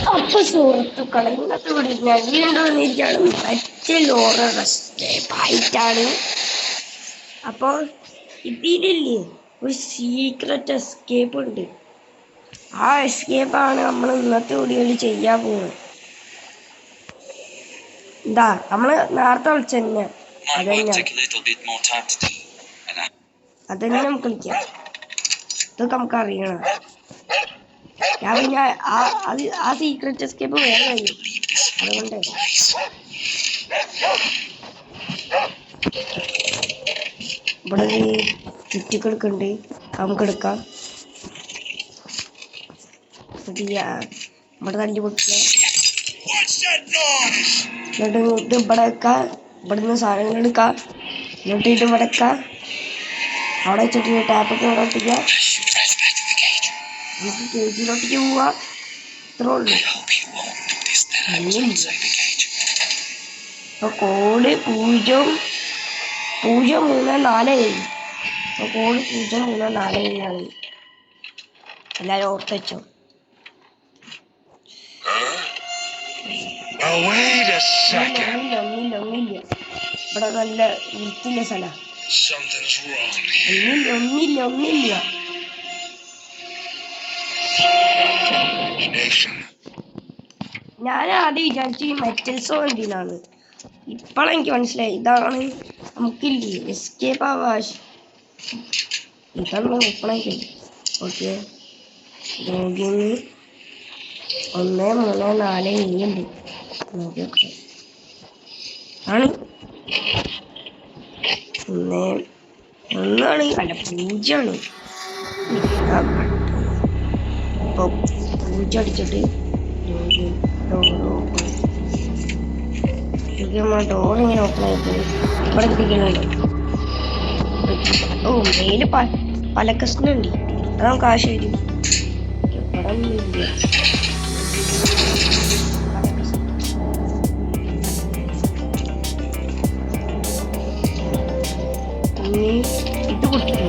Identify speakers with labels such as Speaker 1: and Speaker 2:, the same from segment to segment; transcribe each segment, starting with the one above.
Speaker 1: അപ്പൊ സുഹൃത്തുക്കളെ ഇന്നത്തെ കൂടി ഞാൻ വീണ്ടും വന്നിരിക്കുകയാണ് മറ്റ് ലോറർ എസ്കേപ്പ് ആയിട്ടാണ്. അപ്പോൾ ഇതിലില്ലേ ഒരു സീക്രട്ട് എസ്കേപ്പ് ഉണ്ട്. ആ എസ്കേപ്പാണ് നമ്മൾ ഇന്നത്തെ വീഡിയോയിൽ ചെയ്യാൻ പോകുന്നത്. എന്താ നമ്മള് നേരത്തെ വിളിച്ചെന്നെ അതന്നെ നമുക്ക് വിളിക്കാം. ഇതൊക്കെ നമുക്ക് അറിയണം. ഞാൻ പിന്നെ ആ സീക്രട്ട് എസ്കേപ്പ് വേറെ കഴിയും. അതുകൊണ്ട് ഇവിടെ ഒരു ചുറ്റിക്കെടുക്കുന്നുണ്ട്, നമുക്ക് എടുക്കാം. ഇവിടെ തല്ലി പൊട്ടിക്കുക, എന്നിട്ട് ഇത് ഇവിടെ വെക്കാം. ഇവിടുന്ന് സാധനങ്ങൾ എടുക്കാം, എന്നിട്ട് ഇത് ഇവിടെ വെക്കാം. അവിടെ വെച്ചിട്ട് ടാപ്പൊക്കെ ഇവിടെ ഒട്ടിക്കുക, നമുക്ക് കേജിലോട്ടേക്ക് പോവാ. ഇത്രേ ഉള്ളൂ. അപ്പോൾ കോഡ് 00347. അപ്പോൾ കോഡ് 00347 എല്ലാവരും ഓർത്ത് വെച്ചോ. ഒന്നില്ല ഇവിടെ നല്ല വൃത്തിയുള്ള സ്ഥലം. ഒന്നില്ല ഞാൻ ആദ്യം വിചാരിച്ചു ഈ മെറ്റൽസോ എന്തിനാണ്. ഇപ്പോഴാണ് എനിക്ക് മനസ്സിലായി ഇതാണ് നമുക്കില്ലേ എസ്കേപ്പ് ആവാശ്. ഇതാണ് ഇപ്പോഴേക്ക്. ഓക്കെ, 1 3 4 ഉണ്ട് നോക്കിയൊക്കെ ആണ്. 1 അല്ല 0 ഇപ്പോൾ 0 അടിച്ചിട്ട് ഡോർ ഇങ്ങനെ ഓപ്പൺ ആയിട്ട് ഇവിടെ എത്തിക്കുന്നുണ്ട്. ഓ മെയില് പല കഷ്ണുണ്ട്, അത് നമുക്ക് ആവശ്യം വരും. ഇവിടെ ഒന്നുമില്ല. ഇത് കുട്ടിക്കും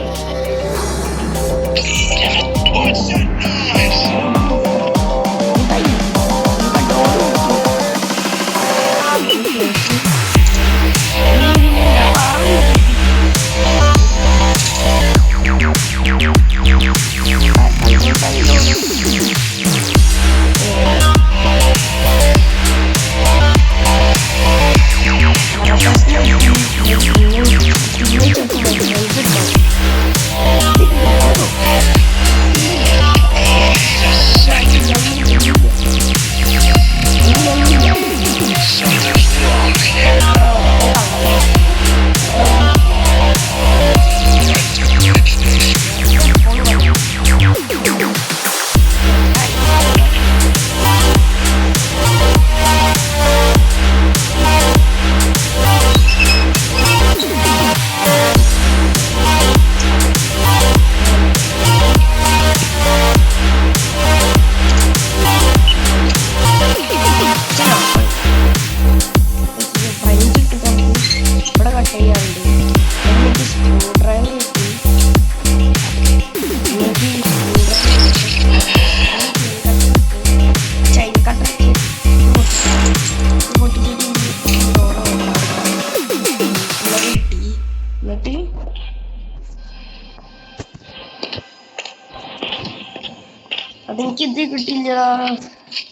Speaker 1: അതെനിക്കിത് കിട്ടില്ല.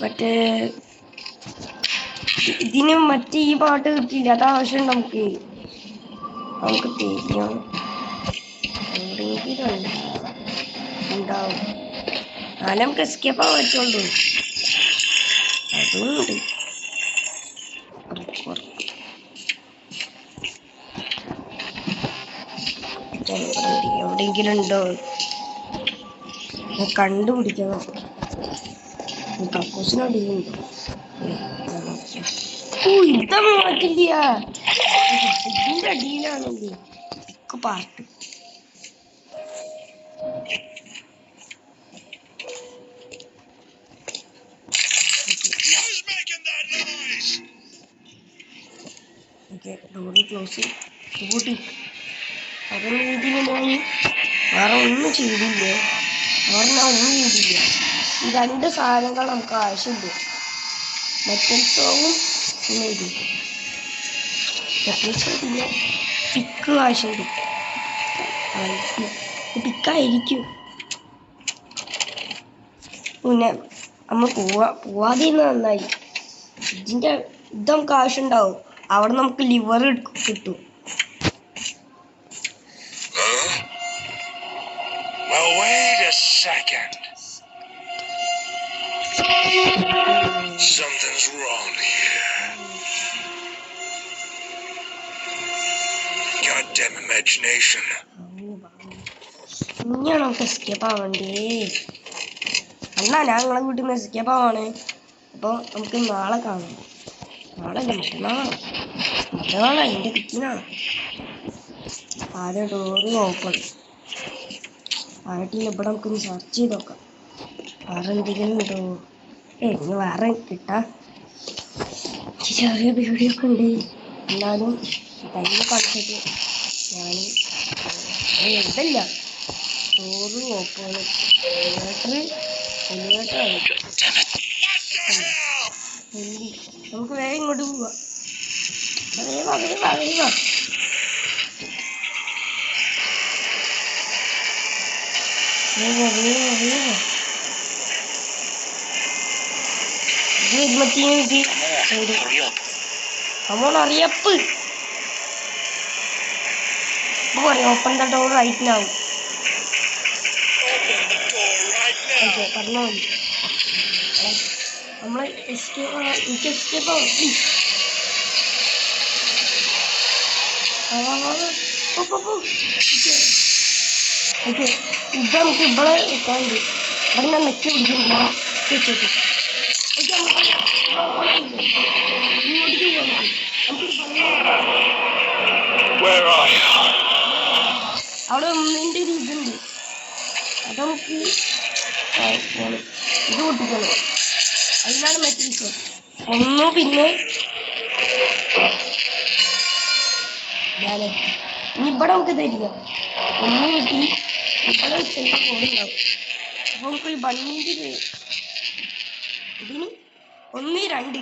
Speaker 1: മറ്റേ ഇതിന് മറ്റേ ഈ പാട്ട് കിട്ടിയില്ല. അത് ആവശ്യം നമുക്ക് തിരിഞ്ഞാം എവിടെയെങ്കിലും ഉണ്ടാവും. എന്നാലും നമുക്ക് എസ്കേപ്പ് ആവാൻ പറ്റുള്ളൂ. അതുകൊണ്ട് എവിടെയെങ്കിലും ഉണ്ടോ കണ്ടുപിടിക്കണം. കക്കൂസിനടിയിലുണ്ടോ? ഇതാ മാറ്റില്ല, ഇതിന്റെ അടിയിലാണല്ലേ പാട്ട്. ഡോറ് ക്ലോസ് കൂട്ടി. അതൊന്നും ഇതിന് ഞാൻ വേറെ ഒന്നും ചെയ്തില്ല. ഒന്നും ചെയ്തില്ല. ഈ രണ്ട് സാധനങ്ങൾ നമുക്ക് ആവശ്യമുണ്ട്. മെറ്റൽ സോവും പിന്നെ ഇത് മെറ്റൽ സോ പിന്നെ പിക്ക് ആവശ്യമുണ്ട്. പിക്കായിരിക്കും. പിന്നെ നമ്മൾ പോവാതിരുന്ന നന്നായി. ഇത് നമുക്ക് ആവശ്യമുണ്ടാവും. അവിടെ നമുക്ക് ലിവർ കിട്ടും.
Speaker 2: Something's wrong here. Goddamn imagination.
Speaker 1: ഇനിയാണ് നമുക്ക് എസ്കേപ്പ് ആവണ്ടേ. അണ്ണാ ഞാൻ നിങ്ങളെ വീട്ടിൽ നിന്ന് എസ്കേപ്പ് ആവാണ്. അപ്പോൾ നമുക്ക് നാളെ കാണാം. നാളെ മറ്റന്നാളാണ് എൻ്റെ കിച്ചനാണ്. ആദ്യം ഡോറ് ഓപ്പൺ ആയിട്ടില്ല. ഇവിടെ നമുക്കൊന്ന് സെർച്ച് ചെയ്ത് നോക്കാം. വേറെ എന്തെങ്കിലും ഉണ്ടോ? ഇനി വേറെ കിട്ടാം. ചെറിയ പേടിയൊക്കെ ഉണ്ട്. എന്നാലും തന്നെ കാണിച്ചിട്ട് ഞാൻ എഴുതല്ല. ഡോറ് ഓപ്പൺ നമുക്ക് വേഗം ഇങ്ങോട്ട് പോവാം. അറിയപ്പ് open the door right now. Okay പറഞ്ഞോ മതി. നമ്മൾ എസ്കേപ്പ് ആവും. ഓക്കെ ഇത് നമുക്ക് ഇവിടെ വെക്കാറുണ്ട്. ഇവിടെ ഞാൻ നെക്കി പിടിക്കുന്നില്ല. അവിടെ ഒന്നിൻ്റെ ഒരു ഇതുണ്ട്. അത് നമുക്ക് ഇത് പൊട്ടിക്കണം. അതിനാണ് മെറ്റീരിയൽസ് ഒന്ന്. പിന്നെ ഇനി ഇവിടെ നമുക്ക് തരിക ഒന്ന് കിട്ടി. ഇവിടെ ചിലപ്പോൾ പോകുന്നുണ്ടാവും. അപ്പോൾ നമുക്ക് ഈ ബണ്ണിൻ്റെ ഇതിന് 1 2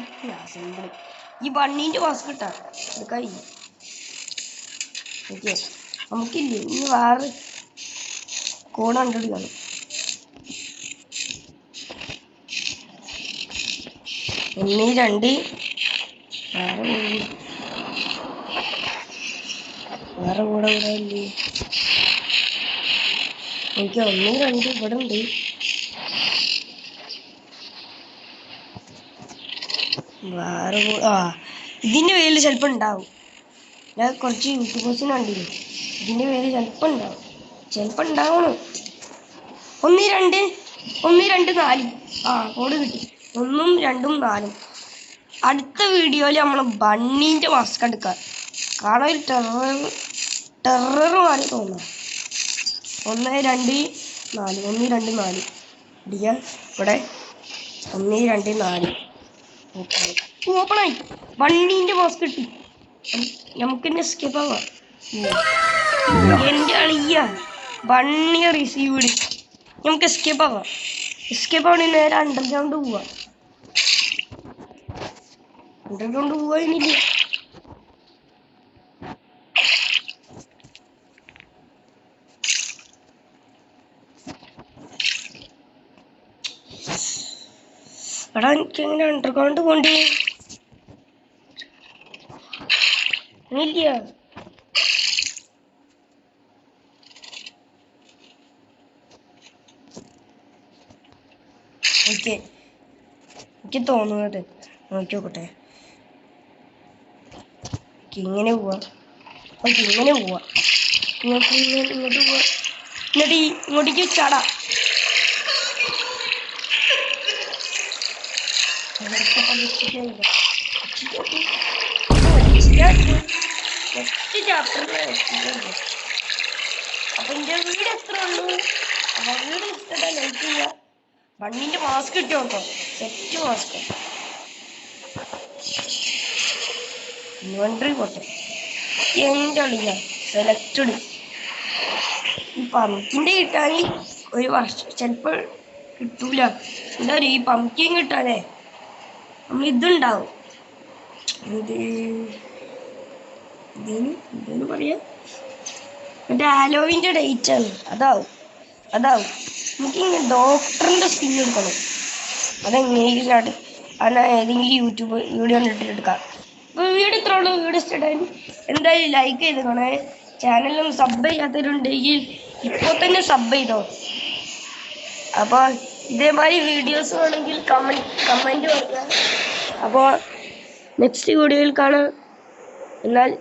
Speaker 1: സിമ്പിൾ. ഈ ബണ്ണിൻ്റെ മാസ്ക് കിട്ടാം എടുക്കാൻ. ഓക്കെ നമുക്കില്ലേ ഇനി വേറെ കോഡ് കണ്ടുപിടിക്കണം. ഒന്ന് രണ്ട് വേറെ കൂടെ ഇവിടെ ഇല്ലേ? എനിക്ക് 1 2 ഇവിടെ ഉണ്ട്. വേറെ ഇതിൻ്റെ പേരിൽ ചിലപ്പോൾ ഉണ്ടാവും. ഞാൻ കുറച്ച് യൂട്യൂബേഴ്സിന് കണ്ടില്ലേ, ഇതിൻ്റെ പേര് ചിലപ്പോൾ ഉണ്ടാവും. ചിലപ്പോൾ ഉണ്ടാവണം. 1 2 1 2 4 കോഡ് കിട്ടി. 1 2 4. അടുത്ത വീഡിയോയിൽ നമ്മൾ ബണ്ണീൻ്റെ മാസ്ക് എടുക്കാം. കാണാൻ ഒരു ടെറർ മാറി തോന്നാം. 1 2 4 1 2 4 ഇടിക്കുക. ഇവിടെ 1 2 4 ഓപ്പണായി. ബണ്ണീൻ്റെ മാസ്ക് കിട്ടി. നമുക്ക് തന്നെ എസ്കേപ്പ് ആവാം. എൻ്റെ അളിയ ബണ്ണി റിസീവ്ഡ്. നമുക്ക് എസ്കേപ്പ് ആവാം. എസ്കേപ്പ് ആവണേ നേരെ അണ്ടർഗ്രൗണ്ട് പോവാം. അണ്ടർഗ്രൗണ്ട് പോവാനില്ല. എടാ എനിക്ക് എങ്ങനെ അണ്ടർഗ്രൗണ്ട് പോണ്ടേ? ഇല്ല ഓക്കെ എനിക്ക് തോന്നുന്നത് നോക്കി നോക്കട്ടെ. ഇങ്ങനെ പോവാ. ഓക്കെ ഇങ്ങനെ പോവാ. ഇങ്ങോട്ട് പോവാ. എന്നിട്ട് ഇങ്ങോട്ടേക്ക് ചാടാ. അപ്പൊ എന്റെ വീട് എത്ര ഉള്ളൂ? അപ്പൊ വീട് ഇഷ്ടപ്പെട്ട ലൈക്ക് ചെയ്യുക. ബണ്ണിന്റെ മാസ്ക് കിട്ടിയോ കേട്ടോ. Set mask. ഇൻവെന്ററി പോട്ടെ. എൻ്റെ അളിയ സെലക്റ്റഡ്. ഈ പമ്പിന്റെ കിട്ടാൻ ഒരു വർഷം ചിലപ്പോൾ കിട്ടൂല. എന്താ പറയുക ഈ പംകിൻ കിട്ടാനേ നമ്മൾ ഇതുണ്ടാവും ഇത് എന്തെന്ന് പറയാ മറ്റേ ഹാലോവിൻ്റെ ഡേറ്റ് ആണ് അതാവും നമുക്ക് ഇങ്ങനെ ഡോക്ടറിൻ്റെ സ്കിൻ എടുക്കണം അതെങ്ങനെയാണ് അല്ല ഏതെങ്കിലും യൂട്യൂബ് വീഡിയോ ഇട്ടിട്ടെടുക്കാം അപ്പോൾ വീഡിയോ ഇത്ര ഉള്ളൂ വീഡിയോ ഇഷ്ടമായി എന്തായാലും ലൈക്ക് ചെയ്ത് കാണേ ചാനലിലും സബ് ചെയ്യാത്തവരുണ്ടെങ്കിൽ ഇപ്പോൾ തന്നെ സബ് ചെയ്തോ അപ്പോൾ ഇതേമാതിരി വീഡിയോസ് വേണമെങ്കിൽ കമൻറ്റ് പറയുക അപ്പോൾ നെക്സ്റ്റ് വീഡിയോയിൽ കാണാം എന്നാൽ